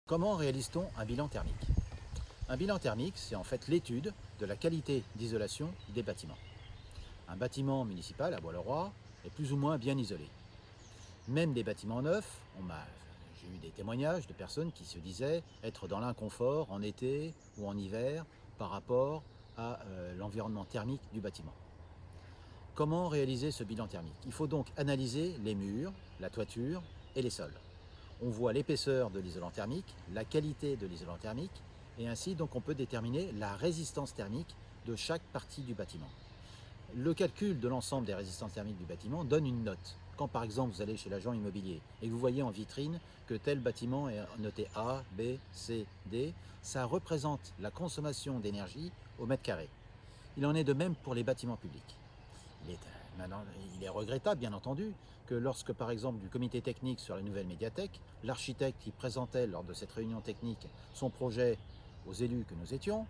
Comment réalise-t-on un bilan thermique? Un bilan thermique, c'est en fait l'étude de la qualité d'isolation des bâtiments. Un bâtiment municipal à Bois-le-Roi est plus ou moins bien isolé. Même des bâtiments neufs, j'ai eu des témoignages de personnes qui se disaient être dans l'inconfort en été ou en hiver par rapport à l'environnement thermique du bâtiment. Comment réaliser ce bilan thermique? Il faut donc analyser les murs, la toiture et les sols. On voit l'épaisseur de l'isolant thermique, la qualité de l'isolant thermique, et ainsi donc on peut déterminer la résistance thermique de chaque partie du bâtiment. Le calcul de l'ensemble des résistances thermiques du bâtiment donne une note. Quand par exemple vous allez chez l'agent immobilier et que vous voyez en vitrine que tel bâtiment est noté A, B, C, D, ça représente la consommation d'énergie au mètre carré. Il en est de même pour les bâtiments publics. Il est regrettable, bien entendu, que lorsque, par exemple, du comité technique sur la nouvelle médiathèque, l'architecte qui présentait lors de cette réunion technique son projet aux élus que nous étions,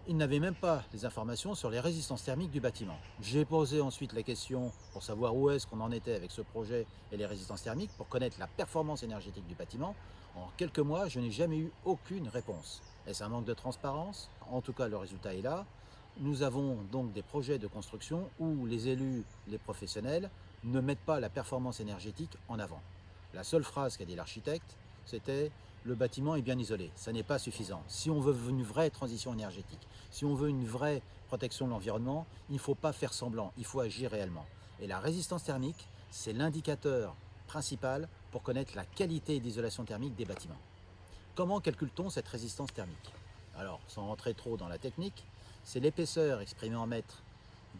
il n'avait même pas les informations sur les résistances thermiques du bâtiment. J'ai posé ensuite la question pour savoir où est-ce qu'on en était avec ce projet et les résistances thermiques, pour connaître la performance énergétique du bâtiment. En quelques mois, je n'ai jamais eu aucune réponse. Est-ce un manque de transparence? En tout cas, le résultat est là. Nous avons donc des projets de construction où les élus, les professionnels, ne mettent pas la performance énergétique en avant. La seule phrase qu'a dit l'architecte, c'était « le bâtiment est bien isolé ». Ça n'est pas suffisant. Si on veut une vraie transition énergétique, si on veut une vraie protection de l'environnement, il ne faut pas faire semblant, il faut agir réellement. Et la résistance thermique, c'est l'indicateur principal pour connaître la qualité d'isolation thermique des bâtiments. Comment calcule-t-on cette résistance thermique? Alors, sans rentrer trop dans la technique, c'est l'épaisseur exprimée en mètres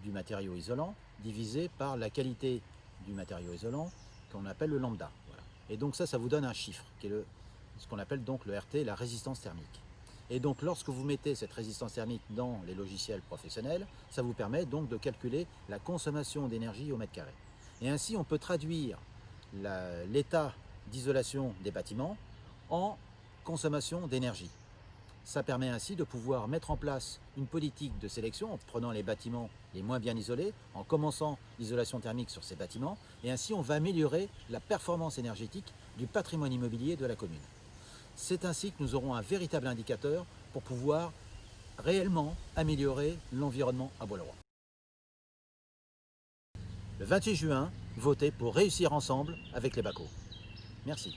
du matériau isolant divisé par la qualité du matériau isolant qu'on appelle le lambda. Voilà. Et donc ça vous donne un chiffre, qui est ce qu'on appelle donc le RT, la résistance thermique. Et donc lorsque vous mettez cette résistance thermique dans les logiciels professionnels, ça vous permet donc de calculer la consommation d'énergie au mètre carré. Et ainsi on peut traduire l'état d'isolation des bâtiments en consommation d'énergie. Ça permet ainsi de pouvoir mettre en place une politique de sélection en prenant les bâtiments les moins bien isolés, en commençant l'isolation thermique sur ces bâtiments, et ainsi on va améliorer la performance énergétique du patrimoine immobilier de la commune. C'est ainsi que nous aurons un véritable indicateur pour pouvoir réellement améliorer l'environnement à Bois-le-Roi. Le 28 juin, votez pour réussir ensemble avec les BACO. Merci.